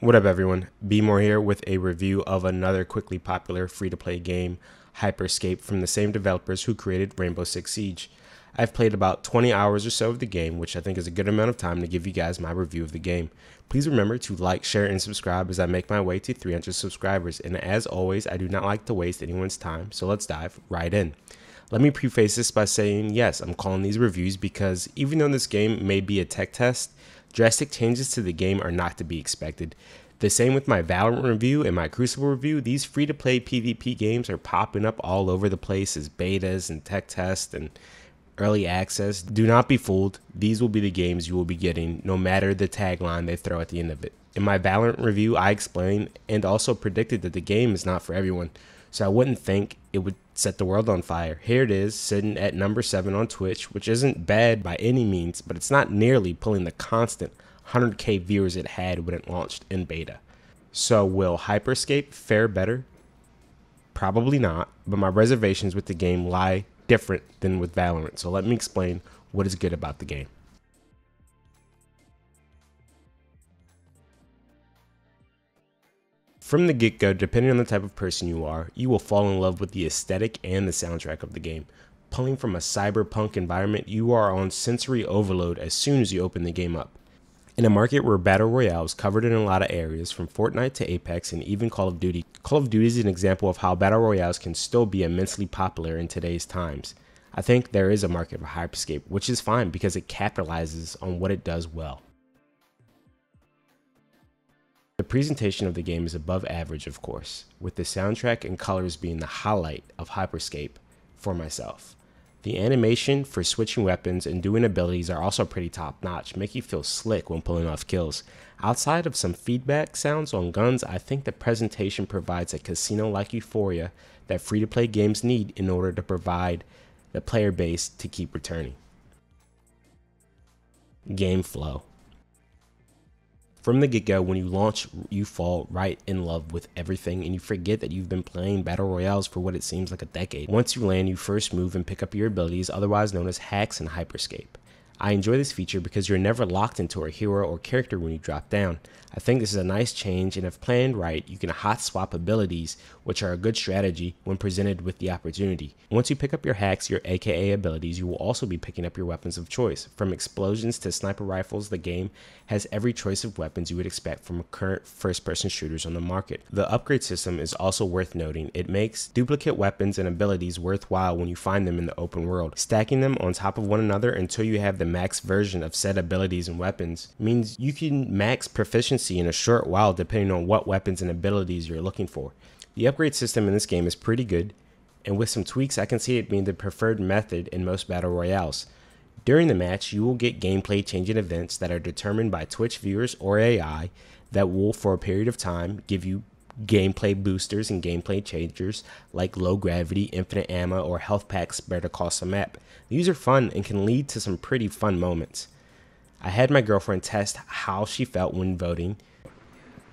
What up everyone, B-More here with a review of another quickly popular free-to-play game, Scape, from the same developers who created Rainbow Six Siege. I've played about 20 hours or so of the game, which I think is a good amount of time to give you guys my review of the game. Please remember to like, share, and subscribe as I make my way to 300 subscribers, and as always, I do not like to waste anyone's time, so let's dive right in. Let me preface this by saying, yes, I'm calling these reviews because even though this game may be a tech test, drastic changes to the game are not to be expected. The same with my Valorant review and my Crucible review. These free-to-play PvP games are popping up all over the place as betas and tech tests and early access. Do not be fooled. These will be the games you will be getting no matter the tagline they throw at the end of it. In my Valorant review, I explained and also predicted that the game is not for everyone, so I wouldn't think it would set the world on fire. Here it is, sitting at number 7 on Twitch, which isn't bad by any means, but it's not nearly pulling the constant 100k viewers it had when it launched in beta. So will Scape fare better? Probably not, but my reservations with the game lie different than with Valorant, so let me explain what is good about the game. From the get-go, depending on the type of person you are, you will fall in love with the aesthetic and the soundtrack of the game. Pulling from a cyberpunk environment, you are on sensory overload as soon as you open the game up. In a market where Battle Royale is covered in a lot of areas, from Fortnite to Apex and even Call of Duty, Call of Duty is an example of how Battle Royales can still be immensely popular in today's times. I think there is a market for Hyperscape, which is fine because it capitalizes on what it does well. The presentation of the game is above average, of course, with the soundtrack and colors being the highlight of Hyperscape for myself. The animation for switching weapons and doing abilities are also pretty top notch, make you feel slick when pulling off kills. Outside of some feedback sounds on guns, I think the presentation provides a casino-like euphoria that free-to-play games need in order to provide the player base to keep returning. Game flow. From the get-go, when you launch, you fall right in love with everything and you forget that you've been playing Battle Royales for what it seems like a decade. Once you land, you first move and pick up your abilities, otherwise known as hacks in Hyperscape. I enjoy this feature because you're never locked into a hero or character when you drop down. I think this is a nice change, and if planned right, you can hot swap abilities, which are a good strategy when presented with the opportunity. Once you pick up your hacks, your AKA abilities, you will also be picking up your weapons of choice. From explosions to sniper rifles, the game has every choice of weapons you would expect from current first-person shooters on the market. The upgrade system is also worth noting. It makes duplicate weapons and abilities worthwhile when you find them in the open world. Stacking them on top of one another until you have the max version of said abilities and weapons means you can max proficiency in a short while depending on what weapons and abilities you're looking for. The upgrade system in this game is pretty good, and with some tweaks I can see it being the preferred method in most battle royales. During the match, you will get gameplay changing events that are determined by Twitch viewers or AI that will, for a period of time, give you gameplay boosters and gameplay changers like low gravity, infinite ammo, or health packs spread across the map. These are fun and can lead to some pretty fun moments. I had my girlfriend test how she felt when voting.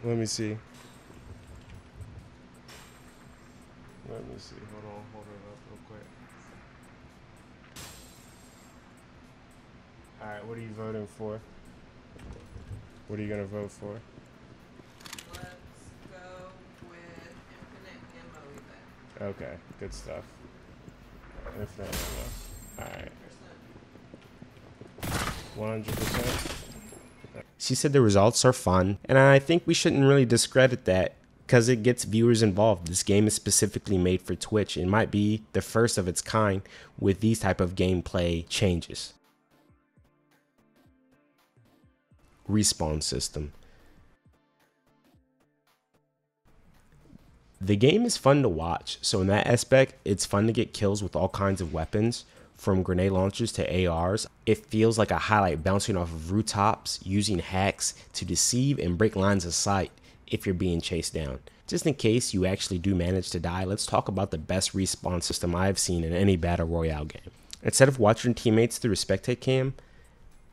Let me see. Hold on, hold it up real quick. Alright, what are you voting for? What are you gonna vote for? Let's go with infinite ammo event. Okay, good stuff. Infinite ammo. Alright. 100%. She said the results are fun, and I think we shouldn't really discredit that because it gets viewers involved. This game is specifically made for Twitch. It might be the first of its kind with these type of gameplay changes. Respawn system. The game is fun to watch, so in that aspect, it's fun to get kills with all kinds of weapons. From grenade launchers to ARs, it feels like a highlight bouncing off of rooftops, using hacks to deceive and break lines of sight if you're being chased down. Just in case you actually do manage to die, let's talk about the best respawn system I have seen in any battle royale game. Instead of watching teammates through a spectate cam,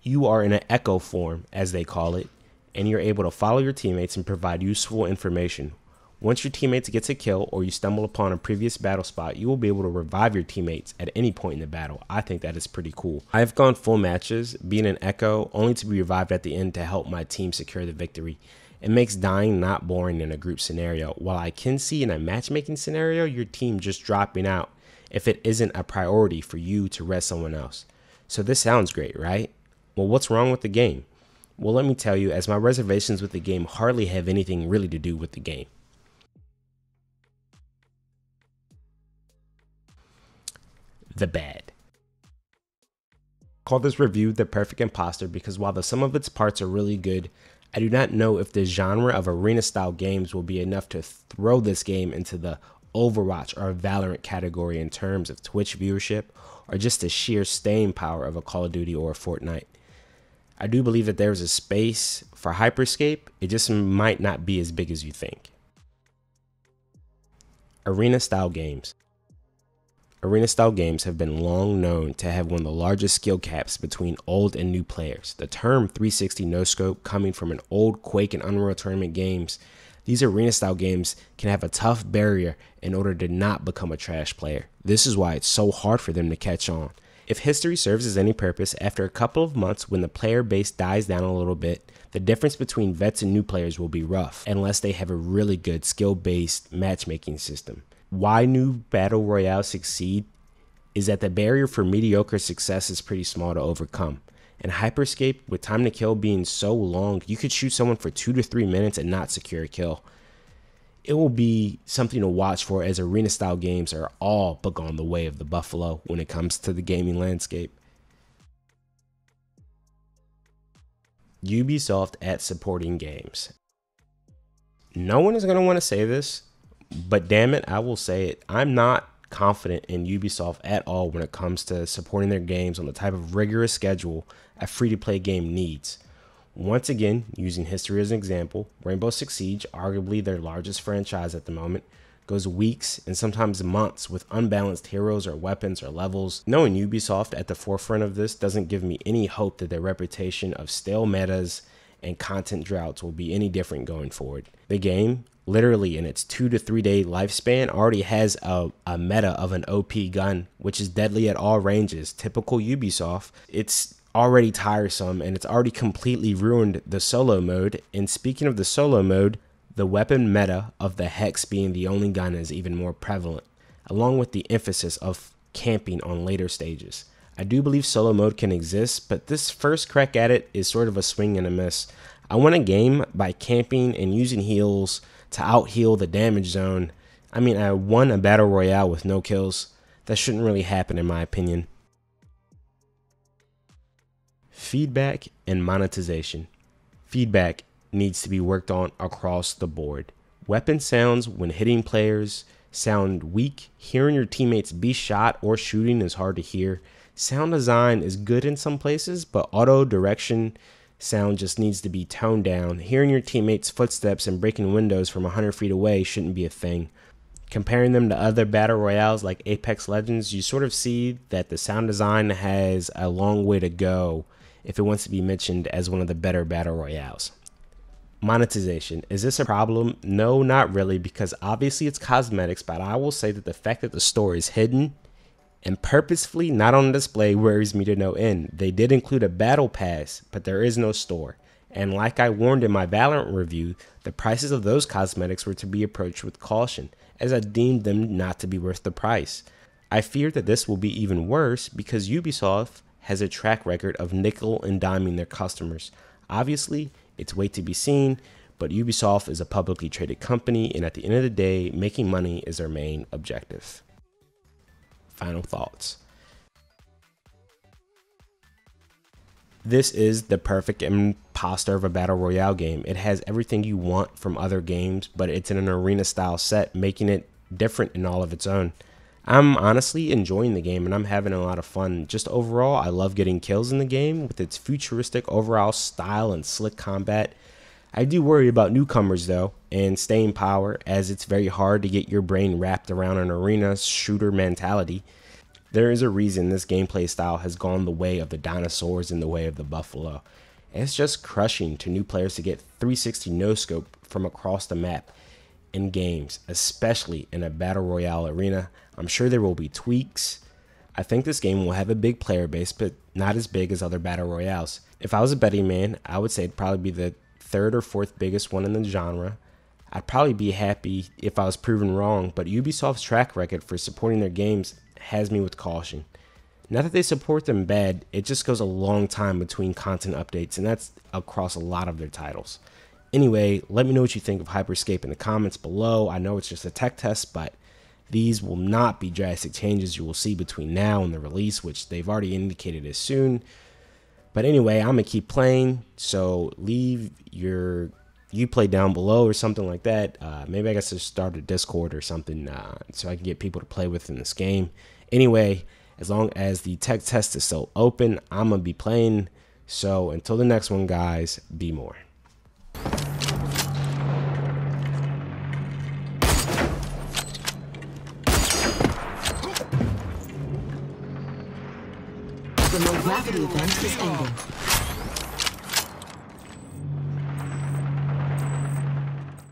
you are in an echo form, as they call it, and you're able to follow your teammates and provide useful information. Once your teammates gets a kill or you stumble upon a previous battle spot, you will be able to revive your teammates at any point in the battle. I think that is pretty cool. I have gone full matches, being an echo, only to be revived at the end to help my team secure the victory. It makes dying not boring in a group scenario, while I can see in a matchmaking scenario your team just dropping out if it isn't a priority for you to res someone else. So this sounds great, right? Well, what's wrong with the game? Well, let me tell you, as my reservations with the game hardly have anything really to do with the game. The bad. Call this review the perfect imposter because while the sum of its parts are really good, I do not know if the genre of arena style games will be enough to throw this game into the Overwatch or Valorant category in terms of Twitch viewership or just the sheer staying power of a Call of Duty or a Fortnite. I do believe that there is a space for Hyperscape, it just might not be as big as you think. Arena style games. Arena style games have been long known to have one of the largest skill caps between old and new players. The term 360 no scope coming from an old Quake and Unreal Tournament games, these arena style games can have a tough barrier in order to not become a trash player. This is why it's so hard for them to catch on. If history serves as any purpose, after a couple of months when the player base dies down a little bit, the difference between vets and new players will be rough unless they have a really good skill-based matchmaking system. Why new battle royales succeed is that the barrier for mediocre success is pretty small to overcome. In Hyperscape, with time to kill being so long, you could shoot someone for 2 to 3 minutes and not secure a kill. It will be something to watch for as arena style games are all but gone the way of the buffalo when it comes to the gaming landscape. Ubisoft at supporting games. No one is going to want to say this, but damn it, I will say it. I'm not confident in Ubisoft at all when it comes to supporting their games on the type of rigorous schedule a free-to-play game needs. Once again, using history as an example, Rainbow Six Siege, arguably their largest franchise at the moment, goes weeks and sometimes months with unbalanced heroes or weapons or levels. Knowing Ubisoft at the forefront of this doesn't give me any hope that their reputation of stale metas and content droughts will be any different going forward. The game, literally in its 2 to 3 day lifespan, already has a meta of an OP gun, which is deadly at all ranges. Typical Ubisoft. It's already tiresome and it's already completely ruined the solo mode. And speaking of the solo mode, the weapon meta of the Hex being the only gun is even more prevalent, along with the emphasis of camping on later stages. I do believe solo mode can exist, but this first crack at it is sort of a swing and a miss. I win a game by camping and using heals to out heal the damage zone. I mean, I won a battle royale with no kills. That shouldn't really happen in my opinion. Feedback and monetization. Feedback needs to be worked on across the board. Weapon sounds when hitting players sound weak. Hearing your teammates be shot or shooting is hard to hear. Sound design is good in some places, but auto direction sound just needs to be toned down. Hearing your teammates' footsteps and breaking windows from 100 feet away shouldn't be a thing. Comparing them to other battle royales like Apex Legends, you sort of see that the sound design has a long way to go if it wants to be mentioned as one of the better battle royales. Monetization. Is this a problem? No, not really, because obviously it's cosmetics, but I will say that the fact that the store is hidden and purposefully not on display worries me to no end. They did include a battle pass, but there is no store. And like I warned in my Valorant review, the prices of those cosmetics were to be approached with caution, as I deemed them not to be worth the price. I fear that this will be even worse because Ubisoft has a track record of nickel and diming their customers. Obviously, it's way to be seen, but Ubisoft is a publicly traded company, and at the end of the day, making money is their main objective. Final thoughts. This is the perfect imposter of a battle royale game. It has everything you want from other games, but it's in an arena style set, making it different in all of its own. I'm honestly enjoying the game and I'm having a lot of fun. Just overall, I love getting kills in the game with its futuristic overall style and slick combat. I do worry about newcomers though and staying power, as it's very hard to get your brain wrapped around an arena shooter mentality. There is a reason this gameplay style has gone the way of the dinosaurs and the way of the buffalo. It's just crushing to new players to get 360 no scope from across the map in games, especially in a battle royale arena. I'm sure there will be tweaks. I think this game will have a big player base, but not as big as other battle royales. If I was a betting man, I would say it'd probably be the third or fourth biggest one in the genre. I'd probably be happy if I was proven wrong, but Ubisoft's track record for supporting their games has me with caution. Not that they support them bad, it just goes a long time between content updates, and that's across a lot of their titles. Anyway, let me know what you think of Hyperscape in the comments below. I know it's just a tech test, but these will not be drastic changes you will see between now and the release, which they've already indicated is soon. But anyway, I'm going to keep playing, so leave your Uplay down below or something like that. Maybe I guess just start a Discord or something so I can get people to play with in this game. Anyway, as long as the tech test is still open, I'm going to be playing. So until the next one, guys, be more. The low gravity event is ending.